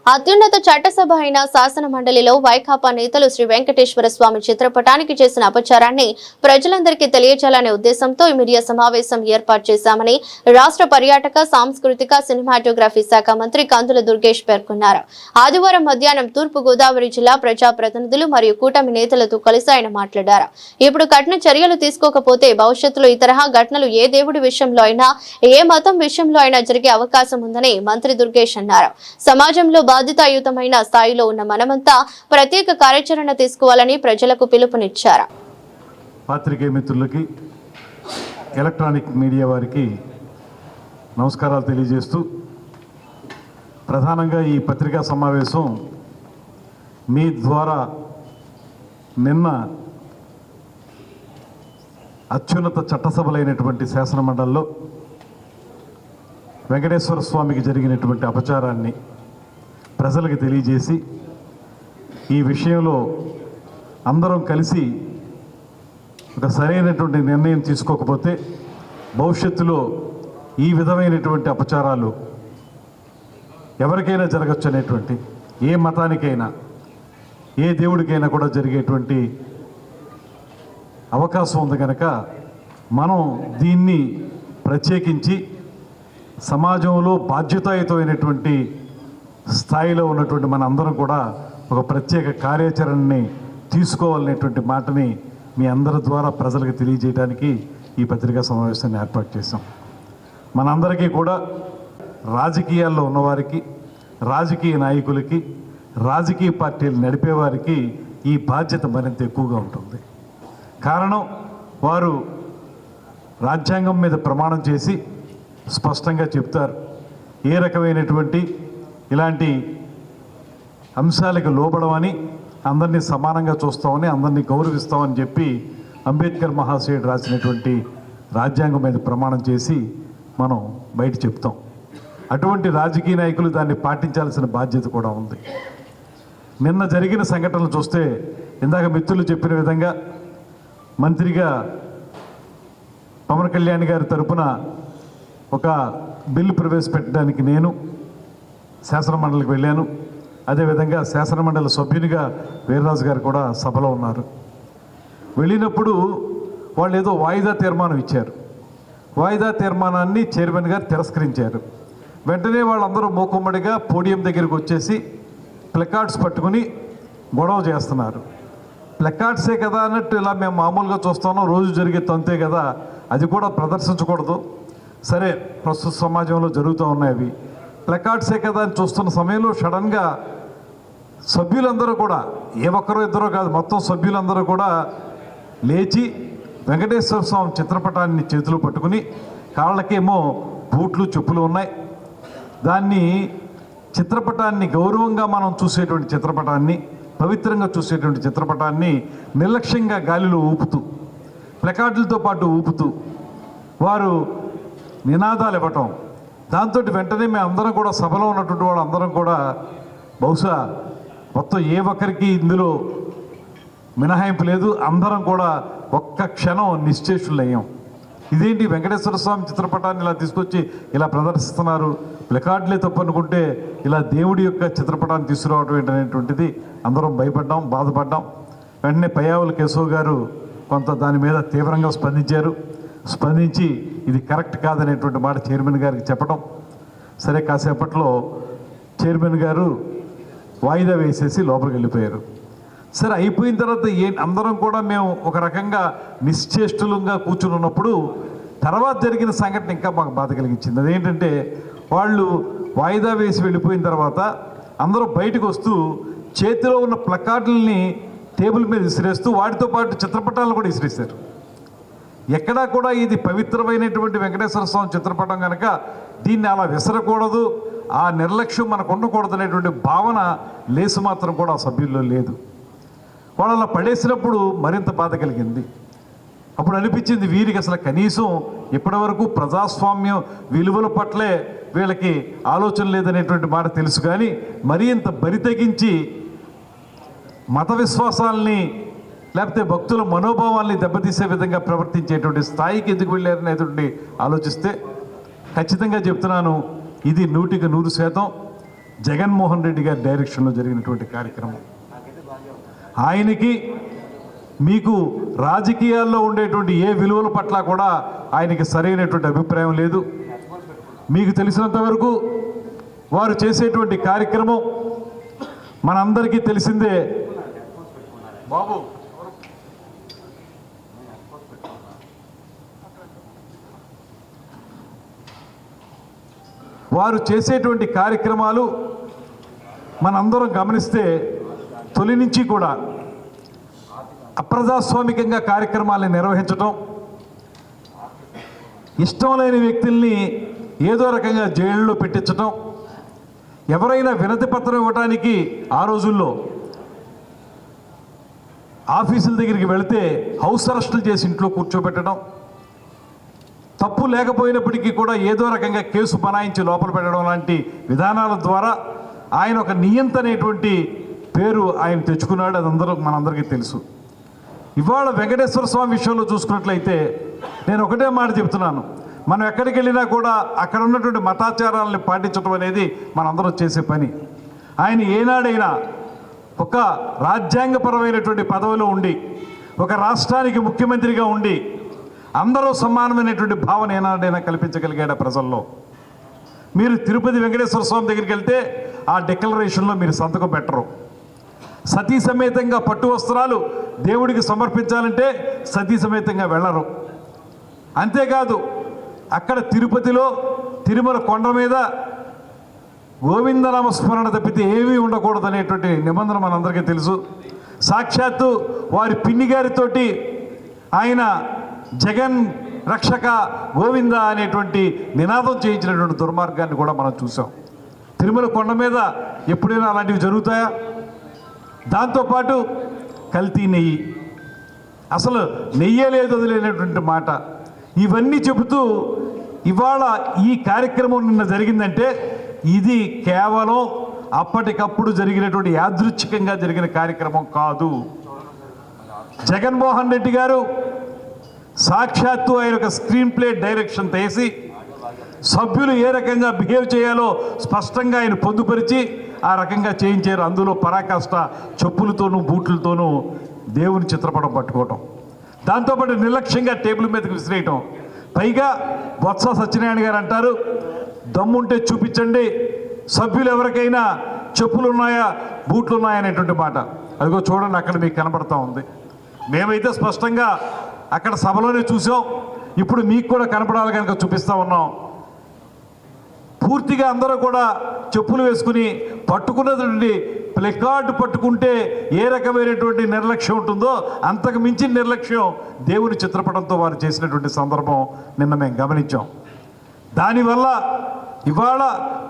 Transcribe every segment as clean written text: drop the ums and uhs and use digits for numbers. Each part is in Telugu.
అత్యున్నత చట్టసభ అయిన శాసన మండలిలో వైకాపా నేతలు శ్రీ వెంకటేశ్వర స్వామి చిత్రపటానికి చేసిన అపచారాన్ని ప్రజలందరికీ తెలియజేయాలనే ఉద్దేశంతో ఈ మీడియా సమావేశం ఏర్పాటు చేశామని రాష్ట్ర పర్యాటక సాంస్కృతిక సినిమాటోగ్రఫీ శాఖ మంత్రి కందుల దుర్గేష్ పేర్కొన్నారు. ఆదివారం మధ్యాహ్నం తూర్పు గోదావరి జిల్లా ప్రజాప్రతినిధులు మరియు కూటమి నేతలతో కలిసి ఆయన మాట్లాడారు. ఇప్పుడు కఠిన చర్యలు తీసుకోకపోతే భవిష్యత్తులో ఈ తరహా ఘటనలు ఏ దేవుడి విషయంలో అయినా ఏ మతం విషయంలో అయినా జరిగే అవకాశం ఉందని మంత్రి దుర్గేష్ అన్నారు. సమాజంలో బాధ్యతాయుతమైన స్థాయిలో ఉన్న మనమంతా ప్రత్యేక కార్యాచరణ తీసుకోవాలని ప్రజలకు పిలుపునిచ్చారు. పాత్రికేయ మిత్రులకి, ఎలక్ట్రానిక్ మీడియా వారికి నమస్కారాలు తెలియజేస్తూ, ప్రధానంగా ఈ పత్రికా సమావేశం మీ ద్వారా నిన్న అత్యున్నత చట్టసభలైనటువంటి శాసనమండలిలో వెంకటేశ్వర స్వామికి జరిగినటువంటి అపచారాన్ని ప్రజలకు తెలియజేసి, ఈ విషయంలో అందరం కలిసి ఒక సరైనటువంటి నిర్ణయం తీసుకోకపోతే భవిష్యత్తులో ఈ విధమైనటువంటి అపచారాలు ఎవరికైనా జరగచ్చు అనేటువంటి, ఏ మతానికైనా ఏ దేవుడికైనా కూడా జరిగేటువంటి అవకాశం ఉంది కనుక మనం దీన్ని ప్రత్యేకించి సమాజంలో బాధ్యతాయుతమైనటువంటి స్థాయిలో ఉన్నటువంటి మన అందరం కూడా ఒక ప్రత్యేక కార్యాచరణని తీసుకోవాలనేటువంటి మాటని మీ అందరి ద్వారా ప్రజలకు తెలియజేయడానికి ఈ పత్రికా సమావేశాన్ని ఏర్పాటు చేశాం. మనందరికీ కూడా రాజకీయాల్లో ఉన్నవారికి, రాజకీయ నాయకులకి, రాజకీయ పార్టీలు నడిపేవారికి ఈ బాధ్యత మరింత ఎక్కువగా ఉంటుంది. కారణం, వారు రాజ్యాంగం మీద ప్రమాణం చేసి స్పష్టంగా చెప్తారు ఏ రకమైనటువంటి ఇలాంటి అంశాలకు లోబడమని, అందరినీ సమానంగా చూస్తామని, అందరినీ గౌరవిస్తామని చెప్పి అంబేద్కర్ మహాశయుడు రాసినటువంటి రాజ్యాంగం మీద ప్రమాణం చేసి మనం బయట చెప్తాం. అటువంటి రాజకీయ నాయకులు దాన్ని పాటించాల్సిన బాధ్యత కూడా ఉంది. నిన్న జరిగిన సంఘటనలు చూస్తే, ఇందాక మిత్రులు చెప్పిన విధంగా మంత్రిగా పవన్ కళ్యాణ్ గారి తరపున ఒక బిల్లు ప్రవేశపెట్టడానికి నేను శాసనమండలికి వెళ్ళాను. అదేవిధంగా శాసనమండలి సభ్యునిగా వీర్రాజు గారు కూడా సభలో ఉన్నారు. వెళ్ళినప్పుడు వాళ్ళు ఏదో వాయిదా తీర్మానం ఇచ్చారు. వాయిదా తీర్మానాన్ని చైర్మన్ గారు తిరస్కరించారు. వెంటనే వాళ్ళందరూ మూకుమ్మడిగా పోడియం దగ్గరికి వచ్చేసి ప్లకార్డ్స్ పట్టుకుని గొడవ చేస్తున్నారు. ప్లకార్డ్సే కదా అన్నట్టు ఇలా మేము మామూలుగా చూస్తున్నాం, రోజు జరిగే తంతే కదా, అది కూడా ప్రదర్శించకూడదు. సరే, ప్రస్తుత సమాజంలో జరుగుతూ ఉన్నాయి అవి. ప్లకార్డ్సే కదా అని చూస్తున్న సమయంలో సడన్గా సభ్యులందరూ కూడా, ఏ ఒక్కరో ఇద్దరో కాదు, మొత్తం సభ్యులందరూ కూడా లేచి వెంకటేశ్వర స్వామి చిత్రపటాన్ని చేతిలో పట్టుకుని, కాళ్ళకేమో బూట్లు చెప్పులు ఉన్నాయి. దాన్ని చిత్రపటాన్ని గౌరవంగా మనం చూసేటువంటి చిత్రపటాన్ని, పవిత్రంగా చూసేటువంటి చిత్రపటాన్ని నిర్లక్ష్యంగా గాలిలో ఊపుతూ, ప్లకార్డులతో పాటు ఊపుతూ వారు నినాదాలు ఇవ్వటం. దాంతో వెంటనే మేము అందరం కూడా, సభలో ఉన్నటువంటి వాళ్ళు అందరం కూడా, బహుశా మొత్తం ఏ ఒక్కరికి ఇందులో మినహాయింపు లేదు, అందరం కూడా ఒక్క క్షణం నిశ్చేషులయ్యాం. ఇదేంటి, వెంకటేశ్వర స్వామి చిత్రపటాన్ని ఇలా తీసుకొచ్చి ఇలా ప్రదర్శిస్తున్నారు, ప్లకార్డులే తప్పు అనుకుంటే ఇలా దేవుడి యొక్క చిత్రపటాన్ని తీసుకురావడం ఏంటనేటువంటిది అందరం భయపడ్డాం, బాధపడ్డాం. వెంటనే పయ్యావుల కేశవ్ గారు కొంత దాని మీద తీవ్రంగా స్పందించి ఇది కరెక్ట్ కాదనేటువంటి మాట చైర్మన్ గారికి చెప్పడం. సరే, కాసేపట్లో చైర్మన్ గారు వాయిదా వేసేసి లోపలికి వెళ్ళిపోయారు. సరే, అయిపోయిన తర్వాత అందరం కూడా మేము ఒక రకంగా నిశ్చేష్టులంగా కూర్చుని ఉన్నప్పుడు తర్వాత జరిగిన సంఘటన ఇంకా మాకు బాధ కలిగించింది. అదేంటంటే, వాళ్ళు వాయిదా వేసి వెళ్ళిపోయిన తర్వాత అందరూ బయటకు వస్తూ చేతిలో ఉన్న ప్లకార్డుల్ని టేబుల్ మీద విసిరేస్తూ వాటితో పాటు చిత్రపటాలను కూడా విసిరేశారు. ఎక్కడా కూడా ఇది పవిత్రమైనటువంటి వెంకటేశ్వర స్వామి చిత్రపటం కనుక దీన్ని అలా విసరకూడదు, ఆ నిర్లక్ష్యం మనకు ఉండకూడదు అనేటువంటి భావన లేసు మాత్రం కూడా ఆ సభ్యుల్లో లేదు. వాళ్ళు అలా పడేసినప్పుడు మరింత బాధ కలిగింది. అప్పుడు అనిపించింది, వీరికి అసలు కనీసం ఇప్పటివరకు ప్రజాస్వామ్యం విలువల పట్లే వీళ్ళకి ఆలోచన లేదనేటువంటి మాట తెలుసు, కానీ మరీ ఇంత బరి తెగించి మత విశ్వాసాలని లేకపోతే భక్తుల మనోభావాల్ని దెబ్బతీసే విధంగా ప్రవర్తించేటువంటి స్థాయికి ఎందుకు వెళ్ళారనేటువంటి ఆలోచిస్తే ఖచ్చితంగా చెప్తున్నాను, ఇది 100% జగన్మోహన్ రెడ్డి గారి డైరెక్షన్లో జరిగినటువంటి కార్యక్రమం. ఆయనకి మీకు రాజకీయాల్లో ఉండేటువంటి ఏ విలువల పట్ల కూడా ఆయనకి సరైనటువంటి అభిప్రాయం లేదు. మీకు తెలిసినంత వరకు వారు చేసేటువంటి కార్యక్రమం మనందరికీ తెలిసిందే. బాబు వారు చేసేటువంటి కార్యక్రమాలు మనందరం గమనిస్తే తొలి నుంచి కూడా అప్రజాస్వామికంగా కార్యక్రమాలను నిర్వహించటం, ఇష్టం లేని వ్యక్తుల్ని ఏదో రకంగా జైల్లో పెట్టించటం, ఎవరైనా వినతి పత్రం ఇవ్వడానికి ఆ రోజుల్లో ఆఫీసుల దగ్గరికి వెళితే హౌస్ అరెస్టులు చేసి ఇంట్లో కూర్చోబెట్టడం, తప్పు లేకపోయినప్పటికీ కూడా ఏదో రకంగా కేసు బనాయించి లోపల పెట్టడం లాంటి విధానాల ద్వారా ఆయన ఒక నియంత అనేటువంటి పేరు ఆయన తెచ్చుకున్నాడు. అది మనందరికీ తెలుసు. ఇవాళ వెంకటేశ్వర స్వామి విషయంలో చూసుకున్నట్లయితే నేను ఒకటే మాట చెప్తున్నాను, మనం ఎక్కడికి వెళ్ళినా కూడా అక్కడ ఉన్నటువంటి మతాచారాలని పాటించడం అనేది మనందరం చేసే పని. ఆయన ఏనాడైనా ఒక రాజ్యాంగపరమైనటువంటి పదవిలో ఉండి ఒక రాష్ట్రానికి ముఖ్యమంత్రిగా ఉండి అందరూ సమానమైనటువంటి భావన ఏనాడైనా కల్పించగలిగాడు ప్రజల్లో. మీరు తిరుపతి వెంకటేశ్వర స్వామి దగ్గరికి వెళ్తే ఆ డిక్లరేషన్లో మీరు సంతకం పెట్టరు. సతీ సమేతంగా పట్టు వస్త్రాలు దేవుడికి సమర్పించాలంటే సతీ సమేతంగా వెళ్ళరు. అంతేకాదు అక్కడ తిరుపతిలో తిరుమల కొండ మీద గోవిందనామస్మరణ తప్పితే ఏమీ ఉండకూడదు అనేటువంటి నిబంధన మనందరికీ తెలుసు. సాక్షాత్తు వారి పిన్ని గారితోటి ఆయన జగన్ రక్షక గోవింద అనేటువంటి నినాదం చేయించినటువంటి దుర్మార్గాన్ని కూడా మనం చూసాం. తిరుమల కొండ మీద ఎప్పుడైనా అలాంటివి జరుగుతాయా? దాంతోపాటు కల్తీ నెయ్యి, అసలు నెయ్యే లేదు వదిలేనటువంటి మాట, ఇవన్నీ చెబుతూ ఇవాళ ఈ కార్యక్రమం నిన్న జరిగిందంటే ఇది కేవలం అప్పటికప్పుడు జరిగినటువంటి యాదృచ్ఛికంగా జరిగిన కార్యక్రమం కాదు. జగన్మోహన్ రెడ్డి గారు సాక్షాత్తు ఆయన ఒక స్క్రీన్ ప్లే డైరెక్షన్ తీసి సభ్యులు ఏ రకంగా బిహేవ్ చేయాలో స్పష్టంగా ఆయన పొందుపరిచి ఆ రకంగా చేయించారు. అందులో పరాకాష్ట చెప్పులతోనూ బూట్లతోనూ దేవుని చిత్రపటం పట్టుకోవటం, దాంతోపాటు నిర్లక్ష్యంగా టేబుల్ మీదకి విసిరేయటం. పైగా బొత్స సత్యనారాయణ గారు అంటారు, దమ్ముంటే చూపించండి సభ్యులు ఎవరికైనా చెప్పులు ఉన్నాయా బూట్లు ఉన్నాయా అనేటువంటి మాట. అదిగో చూడండి అక్కడ మీకు కనబడతా ఉంది. మేమైతే స్పష్టంగా అక్కడ సభలోనే చూసాం, ఇప్పుడు మీకు కూడా కనపడాలి కనుక చూపిస్తూ ఉన్నాం. పూర్తిగా అందరూ కూడా చెప్పులు వేసుకుని పట్టుకున్నటువంటి ప్లెకార్డు పట్టుకుంటే ఏ రకమైనటువంటి నిర్లక్ష్యం ఉంటుందో అంతకు మించిన నిర్లక్ష్యం దేవుని చిత్రపటంతో వారు చేసినటువంటి సందర్భం నిన్న మేము గమనించాం. దానివల్ల ఇవాళ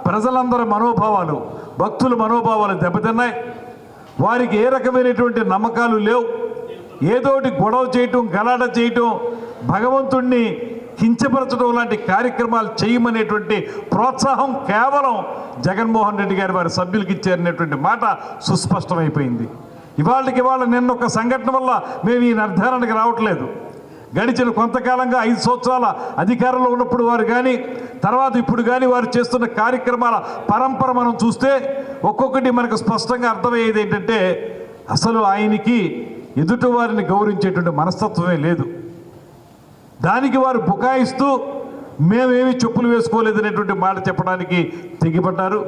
ప్రజలందరి మనోభావాలు, భక్తుల మనోభావాలు దెబ్బతిన్నాయి. వారికి ఏ రకమైనటువంటి నమ్మకాలు లేవు. ఏదోటి గొడవ చేయటం, గలాట చేయటం, భగవంతుణ్ణి కించపరచడం లాంటి కార్యక్రమాలు చేయమనేటువంటి ప్రోత్సాహం కేవలం జగన్మోహన్ రెడ్డి గారి వారి సభ్యులకి ఇచ్చారనేటువంటి మాట సుస్పష్టమైపోయింది. ఇవాళకి నిన్న ఒక సంఘటన వల్ల మేము ఈ నిర్ధారణకు రావట్లేదు. గడిచిన కొంతకాలంగా 5 సంవత్సరాల అధికారంలో ఉన్నప్పుడు వారు కానీ తర్వాత ఇప్పుడు కానీ వారు చేస్తున్న కార్యక్రమాల పరంపర మనం చూస్తే ఒక్కొక్కటి మనకు స్పష్టంగా అర్థమయ్యేది ఏంటంటే అసలు ఆయనకి ఎదుటి వారిని గౌరవించేటువంటి మనస్తత్వమే లేదు. దానికి వారు బుకాయిస్తూ మేమేమి చెప్పులు వేసుకోలేదనేటువంటి మాట చెప్పడానికి తెగిపడ్డారు.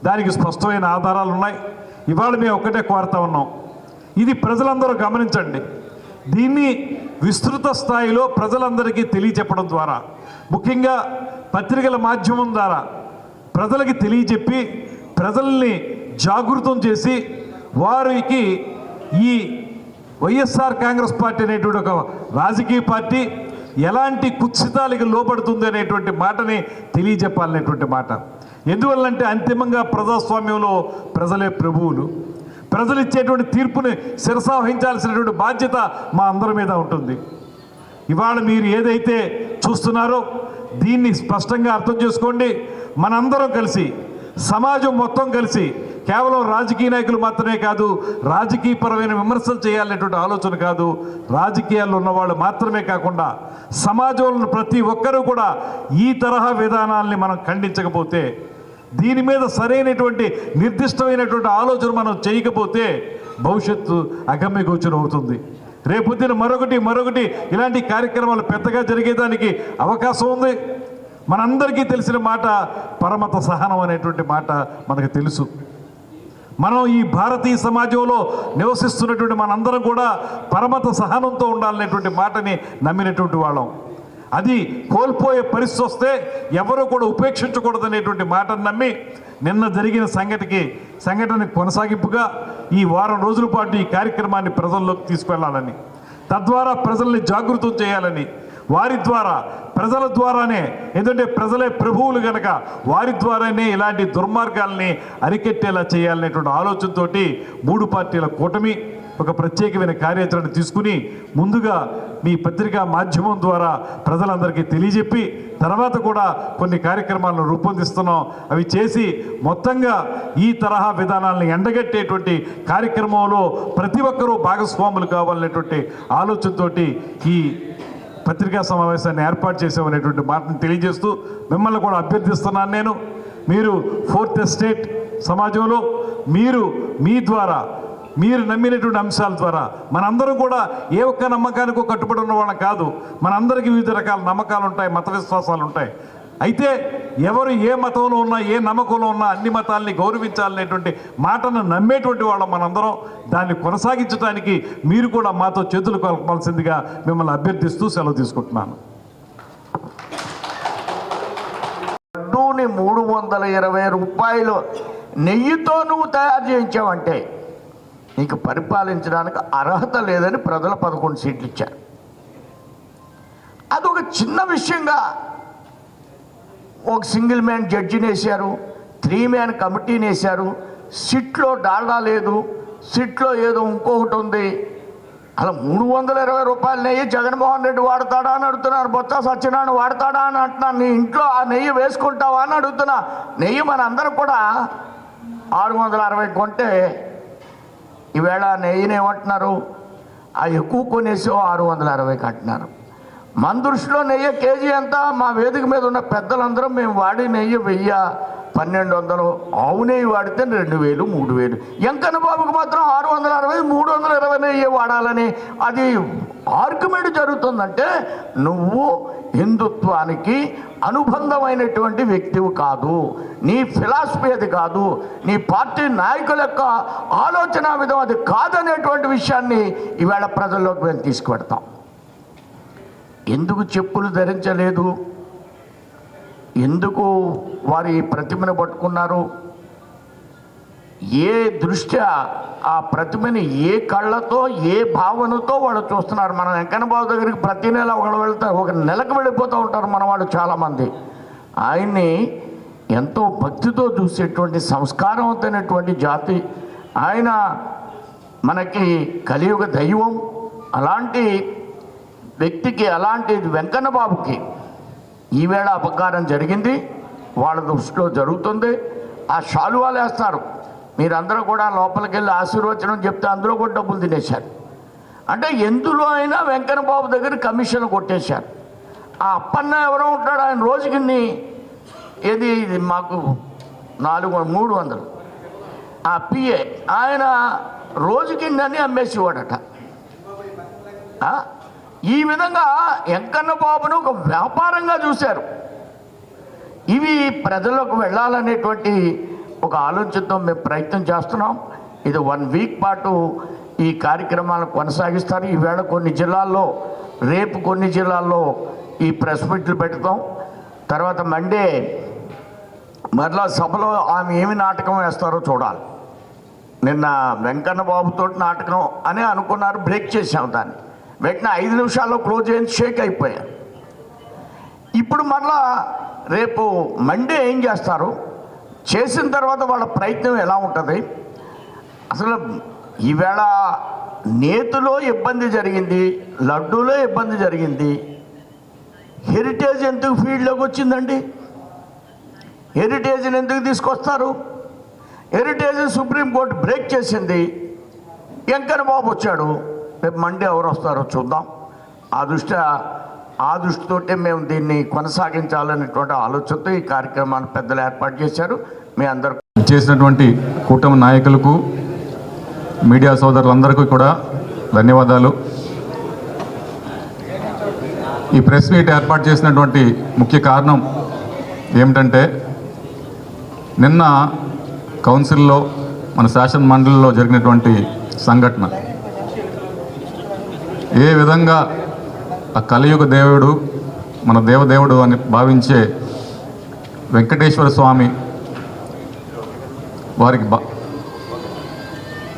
దానికి స్పష్టమైన ఆధారాలు ఉన్నాయి. ఇవాళ మేము ఒక్కటే కోరుతా ఉన్నాం, ఇది ప్రజలందరూ గమనించండి. దీన్ని విస్తృత స్థాయిలో ప్రజలందరికీ తెలియచెప్పడం ద్వారా, ముఖ్యంగా పత్రికల మాధ్యమం ద్వారా ప్రజలకి తెలియచెప్పి ప్రజల్ని జాగృతం చేసి వారికి ఈ వైఎస్ఆర్ కాంగ్రెస్ పార్టీ అనేటువంటి ఒక రాజకీయ పార్టీ ఎలాంటి కుత్సితాలకు లోపడుతుంది అనేటువంటి మాటని తెలియజెప్పాలనేటువంటి మాట. ఎందువల్లంటే అంతిమంగా ప్రజాస్వామ్యంలో ప్రజలే ప్రభువులు. ప్రజలు ఇచ్చేటువంటి తీర్పుని శిరసావహించాల్సినటువంటి బాధ్యత మా అందరి మీద ఉంటుంది. ఇవాళ మీరు ఏదైతే చూస్తున్నారో దీన్ని స్పష్టంగా అర్థం చేసుకోండి. మనందరం కలిసి, సమాజం మొత్తం కలిసి, కేవలం రాజకీయ నాయకులు మాత్రమే కాదు, రాజకీయపరమైన విమర్శలు చేయాలనేటువంటి ఆలోచన కాదు, రాజకీయాల్లో ఉన్నవాళ్ళు మాత్రమే కాకుండా సమాజంలో ప్రతి ఒక్కరూ కూడా ఈ తరహా విధానాల్ని మనం ఖండించకపోతే దీని మీద సరైనటువంటి నిర్దిష్టమైనటువంటి ఆలోచన మనం చేయకపోతే భవిష్యత్తు అగమ్య గోచరం అవుతుంది. రేపొద్దున మరొకటి ఇలాంటి కార్యక్రమాలు పెద్దగా జరిగేదానికి అవకాశం ఉంది. మనందరికీ తెలిసిన మాట పరమత సహనం అనేటువంటి మాట మనకు తెలుసు. మనం ఈ భారతీయ సమాజంలో నివసిస్తున్నటువంటి మనందరం కూడా పరమత సహనంతో ఉండాలనేటువంటి మాటని నమ్మినటువంటి వాళ్ళం. అది కోల్పోయే పరిస్థితి వస్తే ఎవరూ కూడా ఉపేక్షించకూడదనేటువంటి మాటను నమ్మి నిన్న జరిగిన సంఘటన కొనసాగింపుగా ఈ వారం రోజుల పాటు ఈ కార్యక్రమాన్ని ప్రజల్లోకి తీసుకెళ్లాలని, తద్వారా ప్రజల్ని జాగృతం చేయాలని, వారి ద్వారా ప్రజల ద్వారానే, ఎందుకంటే ప్రజలే ప్రభువులు కనుక వారి ద్వారానే ఇలాంటి దుర్మార్గాల్ని అరికెట్టేలా చేయాలనేటువంటి ఆలోచనతో 3 పార్టీల కూటమి ఒక ప్రత్యేకమైన కార్యాచరణ తీసుకుని ముందుగా మీ పత్రికా మాధ్యమం ద్వారా ప్రజలందరికీ తెలియజెప్పి తర్వాత కూడా కొన్ని కార్యక్రమాలను రూపొందిస్తున్నాం. అవి చేసి మొత్తంగా ఈ తరహా విధానాలను ఎండగట్టేటువంటి కార్యక్రమంలో ప్రతి ఒక్కరూ భాగస్వాములు కావాలనేటువంటి ఆలోచనతోటి ఈ పత్రికా సమావేశాన్ని ఏర్పాటు చేసామనేటువంటి మాటను తెలియజేస్తూ మిమ్మల్ని కూడా అభ్యర్థిస్తున్నాను. మీరు 4th ఎస్టేట్ సమాజంలో మీ ద్వారా మీరు నమ్మినటువంటి అంశాల ద్వారా మనందరం కూడా ఏ ఒక్క నమ్మకానికో కట్టుబడి ఉన్న వాళ్ళం కాదు. మనందరికీ వివిధ రకాల నమ్మకాలు ఉంటాయి, మత విశ్వాసాలు ఉంటాయి. అయితే ఎవరు ఏ మతంలో ఉన్నా, ఏ నమ్మకంలో ఉన్నా అన్ని మతాల్ని గౌరవించాలనేటువంటి మాటను నమ్మేటువంటి వాళ్ళం మనందరం. దాన్ని కొనసాగించడానికి మీరు కూడా మాతో చేతులు కలపాల్సిందిగా మిమ్మల్ని అభ్యర్థిస్తూ సెలవు తీసుకుంటున్నాను. 320 రూపాయలు నెయ్యితో నువ్వు తయారు చేయించావంటే నీకు పరిపాలించడానికి అర్హత లేదని ప్రజలు 11 సీట్లు ఇచ్చారు. అదొక చిన్న విషయంగా ఒక సింగిల్ మ్యాన్ జడ్జిని వేశారు, 3 మ్యాన్ కమిటీని వేశారు. సిట్లో డాల్డా లేదు, సిట్లో ఏదో ఇంకొకటి ఉంది. అలా 320 రూపాయల నెయ్యి జగన్మోహన్ రెడ్డి వాడతాడా అని అడుగుతున్నారు, బొత్స సత్యనారాయణ వాడతాడా అని అంటున్నాను. నీ ఇంట్లో ఆ నెయ్యి వేసుకుంటావా అని అడుగుతున్నా. నెయ్యి మనందరం కూడా 660 కొంటే ఈవేళ నెయ్యిని ఏమంటున్నారు, ఆ ఎక్కువ కొనేసి 660కి అంటున్నారు. మన దృష్టిలో నెయ్యి కేజీ ఎంత? మా వేదిక మీద ఉన్న పెద్దలందరం మేము వాడి నెయ్యి 1000, 1200, ఆవు నెయ్యి వాడితే 2000, 3000. వెంకన్న బాబుకి మాత్రం 660, 320 నెయ్యి వాడాలని అది ఆర్గ్యుమెంట్ జరుగుతుందంటే నువ్వు హిందుత్వానికి అనుబంధమైనటువంటి వ్యక్తివి కాదు, నీ ఫిలాసఫీ అది కాదు, నీ పార్టీ నాయకుల యొక్క ఆలోచన విధం అది కాదనేటువంటి విషయాన్ని ఈవేళ ప్రజల్లోకి మేము తీసుకువెడతాం. ఎందుకు చెప్పులు ధరించలేదు, ఎందుకు వారి ప్రతిమను పట్టుకున్నారు, ఏ దృష్ట్యా ఆ ప్రతిమని ఏ కళ్ళతో ఏ భావనతో వాళ్ళు చూస్తున్నారు. మనం వెంకన్న బాబు దగ్గరికి ప్రతి నెల ఒకళ్ళు వెళ్తారు, ఒక నెలకు వెళ్ళిపోతూ ఉంటారు మన వాళ్ళు చాలామంది. ఆయన్ని ఎంతో భక్తితో చూసేటువంటి సంస్కారవంతమైనటువంటి జాతి ఆయన, మనకి కలియుగ దైవం. అలాంటి వ్యక్తికి, అలాంటి వెంకన్న బాబుకి ఈవేళ అపకారం జరిగింది, వాళ్ళ దృష్టిలో జరుగుతుంది. ఆ శాలువాలు వేస్తారు, మీరందరూ కూడా లోపలికి వెళ్ళి ఆశీర్వచనం చెప్తే అందులో కూడా డబ్బులు తినేశారు. అంటే ఎందులో అయినా వెంకన్న బాబు దగ్గర కమిషన్ కొట్టేశారు. ఆ అప్పన్న ఎవరో ఉంటాడు, ఆయన రోజుకి ఏది మాకు 300 ఆ పిఏ ఆయన రోజుకి అమ్మేసేవాడట. ఈ విధంగా వెంకన్న బాబును ఒక వ్యాపారంగా చూశారు. ఇవి ప్రజలకు వెళ్ళాలనేటువంటి ఒక ఆలోచనతో మేము ప్రయత్నం చేస్తున్నాం. ఇది 1 వీక్ పాటు ఈ కార్యక్రమాలను కొనసాగిస్తారు. ఈవేళ కొన్ని జిల్లాల్లో, రేపు కొన్ని జిల్లాల్లో ఈ ప్రెస్ మీట్లు పెడతాం. తర్వాత మండే మరలా సభలో ఆమె ఏమి నాటకం వేస్తారో చూడాలి. నిన్న వెంకన్న బాబుతో నాటకం అని అనుకున్నారు, బ్రేక్ చేసాం దాన్ని. వెంటనే 5 నిమిషాల్లో క్లోజ్ అయ్యింది, షేక్ అయిపోయారు. ఇప్పుడు మరలా రేపు మండే ఏం చేస్తారు, చేసిన తర్వాత వాళ్ళ ప్రయత్నం ఎలా ఉంటుంది. అసలు ఈవేళ నేతిలో ఇబ్బంది జరిగింది, లడ్డూలో ఇబ్బంది జరిగింది, హెరిటేజ్ ఎందుకు ఫీల్డ్లోకి వచ్చిందండి? హెరిటేజ్ని ఎందుకు తీసుకొస్తారు? హెరిటేజ్ సుప్రీంకోర్టు బ్రేక్ చేసింది, వెంకన్న బాబు వచ్చాడు. రేపు మండే ఎవరు వస్తారో చూద్దాం. ఆ దృష్ట్యా ఆ దృష్టితోటే మేము దీన్ని కొనసాగించాలనేటువంటి ఆలోచనతో ఈ కార్యక్రమాన్ని పెద్దలు ఏర్పాటు చేశారు. మీ అందరూ చేసినటువంటి కూటమి నాయకులకు, మీడియా సోదరులందరికీ కూడా ధన్యవాదాలు. ఈ ప్రెస్ మీట్ ఏర్పాటు చేసినటువంటి ముఖ్య కారణం ఏమిటంటే, నిన్న కౌన్సిల్లో మన శాసన మండలిలో జరిగినటువంటి సంఘటన ఏ విధంగా ఆ కలియుగ దేవుడు, మన దేవదేవుడు అని భావించే వెంకటేశ్వర స్వామి వారికి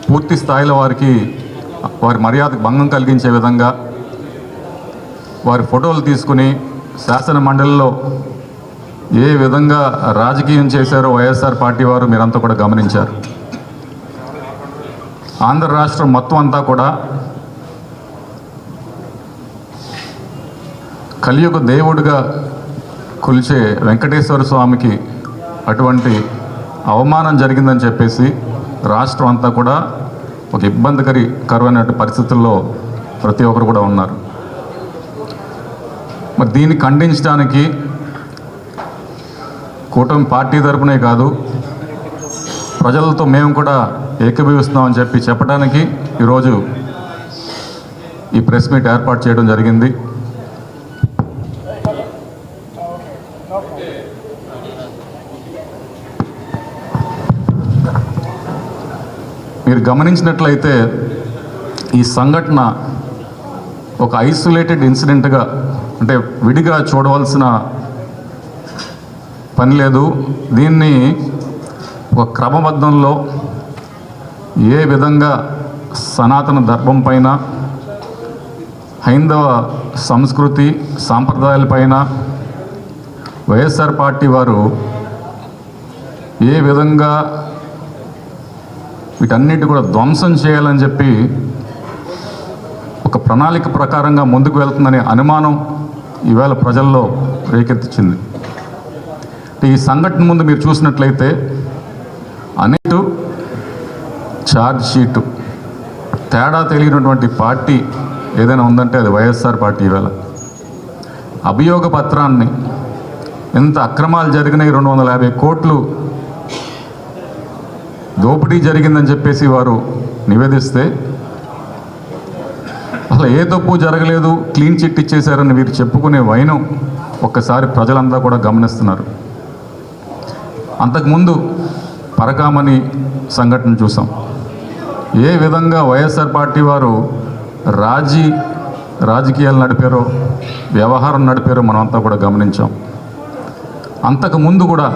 పూర్తి స్థాయిలో వారి మర్యాదకు భంగం కలిగించే విధంగా వారి ఫోటోలు తీసుకుని శాసన మండలిలో ఏ విధంగా రాజకీయం చేశారో వైఎస్ఆర్ పార్టీ వారు మీరంతా కూడా గమనించారు. ఆంధ్ర రాష్ట్రం మొత్తం అంతా కూడా కలియుగ దేవుడిగా కొలిచే వెంకటేశ్వర స్వామికి అటువంటి అవమానం జరిగిందని చెప్పేసి రాష్ట్రం అంతా కూడా ఒక ఇబ్బందికరమైన పరిస్థితుల్లో ప్రతి ఒక్కరు కూడా ఉన్నారు. మరి దీన్ని ఖండించడానికి కూటమి పార్టీ తరపునే కాదు, ప్రజలతో మేము కూడా ఏకీభవిస్తున్నామని చెప్పడానికి ఈరోజు ఈ ప్రెస్ మీట్ ఏర్పాటు చేయడం జరిగింది. మీరు గమనించినట్లయితే ఈ సంఘటన ఒక ఐసోలేటెడ్ ఇన్సిడెంట్గా, అంటే విడిగా చూడవలసిన పని లేదు. దీన్ని ఒక క్రమబద్ధంలో ఏ విధంగా సనాతన ధర్మం పైన, హైందవ సంస్కృతి సాంప్రదాయాలపైన వైఎస్ఆర్ పార్టీ వారు ఏ విధంగా వీటన్నిటి కూడా ధ్వంసం చేయాలని చెప్పి ఒక ప్రణాళిక ప్రకారంగా ముందుకు వెళ్తుందనే అనుమానం ఈవేళ ప్రజల్లో రేకెత్తించింది. ఈ సంఘటన ముందు మీరు చూసినట్లయితే అనేటు ఛార్జ్ షీటు తేడా తెలియనటువంటి పార్టీ ఏదైనా ఉందంటే అది వైఎస్ఆర్ పార్టీ. ఈవేళ అభియోగ పత్రాన్ని ఎంత అక్రమాలు జరిగినాయి, 250 కోట్లు దోపిడీ జరిగిందని చెప్పేసి వారు నివేదిస్తే అసలు ఏ తప్పు జరగలేదు, క్లీన్ చిట్ ఇచ్చేశారని వీరు చెప్పుకునే వైనం ఒక్కసారి ప్రజలంతా కూడా గమనిస్తున్నారు. అంతకుముందు పరకామణి సంఘటన చూసాం. ఏ విధంగా వైఎస్ఆర్ పార్టీ వారు రాజకీయాలు నడిపారో, వ్యవహారం నడిపారో మనం అంతా కూడా గమనించాం. అంతకుముందు కూడా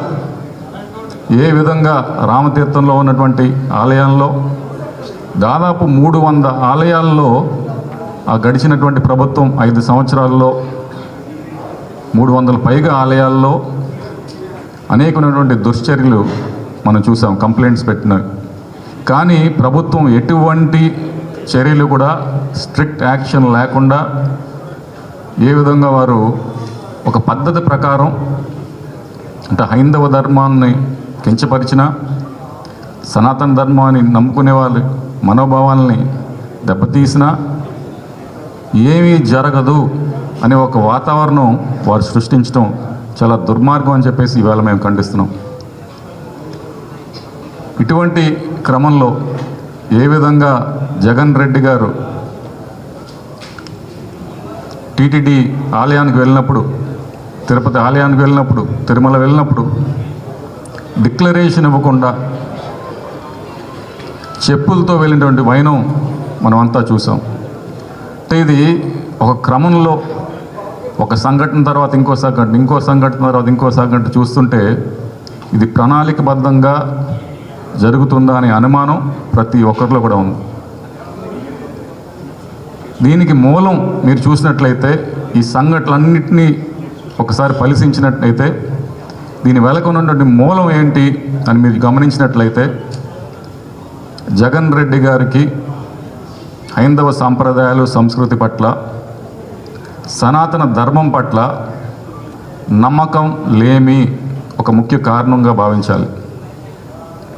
ఏ విధంగా రామతీర్థంలో ఉన్నటువంటి ఆలయాల్లో దాదాపు 300 ఆలయాల్లో ఆ గడిచినటువంటి ప్రభుత్వం 5 సంవత్సరాల్లో 300 పైగా ఆలయాల్లో అనేకమైనటువంటి దుశ్చర్యలు మనం చూసాం, కంప్లైంట్స్ పెట్టినవి. కానీ ప్రభుత్వం ఎటువంటి చర్యలు కూడా స్ట్రిక్ట్ యాక్షన్ లేకుండా ఏ విధంగా వారు ఒక పద్ధతి ప్రకారం, అంటే హైందవ ధర్మాన్ని కించపరిచిన, సనాతన ధర్మాన్ని నమ్ముకునే వాళ్ళ మనోభావాల్ని దెబ్బతీసినా ఏమీ జరగదు అనే ఒక వాతావరణం వారు సృష్టించడం చాలా దుర్మార్గం అని చెప్పేసి ఇవాళ మేము ఖండిస్తున్నాం. ఇటువంటి క్రమంలో ఏ విధంగా జగన్ రెడ్డి గారు టీటీడీ ఆలయానికి వెళ్ళినప్పుడు, తిరుపతి ఆలయానికి వెళ్ళినప్పుడు, తిరుమల వెళ్ళినప్పుడు డిక్లరేషన్ ఇవ్వకుండా చెప్పులతో వెళ్ళినటువంటి వైనం మనమంతా చూసాం. అంటే ఇది ఒక క్రమంలో ఒక సంఘటన తర్వాత ఇంకో సంఘటన తర్వాత ఇంకో సంఘటన చూస్తుంటే ఇది ప్రణాళికబద్ధంగా జరుగుతుందా అనే అనుమానం ప్రతి ఒక్కరిలో కూడా ఉంది. దీనికి మూలం మీరు చూసినట్లయితే, ఈ సంఘటనలన్నింటినీ ఒకసారి పరిశీలించినట్లయితే దీని వెనక ఉన్నటువంటి మూలం ఏంటి అని మీరు గమనించినట్లయితే, జగన్ రెడ్డి గారికి హైందవ సాంప్రదాయాలు సంస్కృతి పట్ల, సనాతన ధర్మం పట్ల నమ్మకం లేమి ఒక ముఖ్య కారణంగా భావించాలి.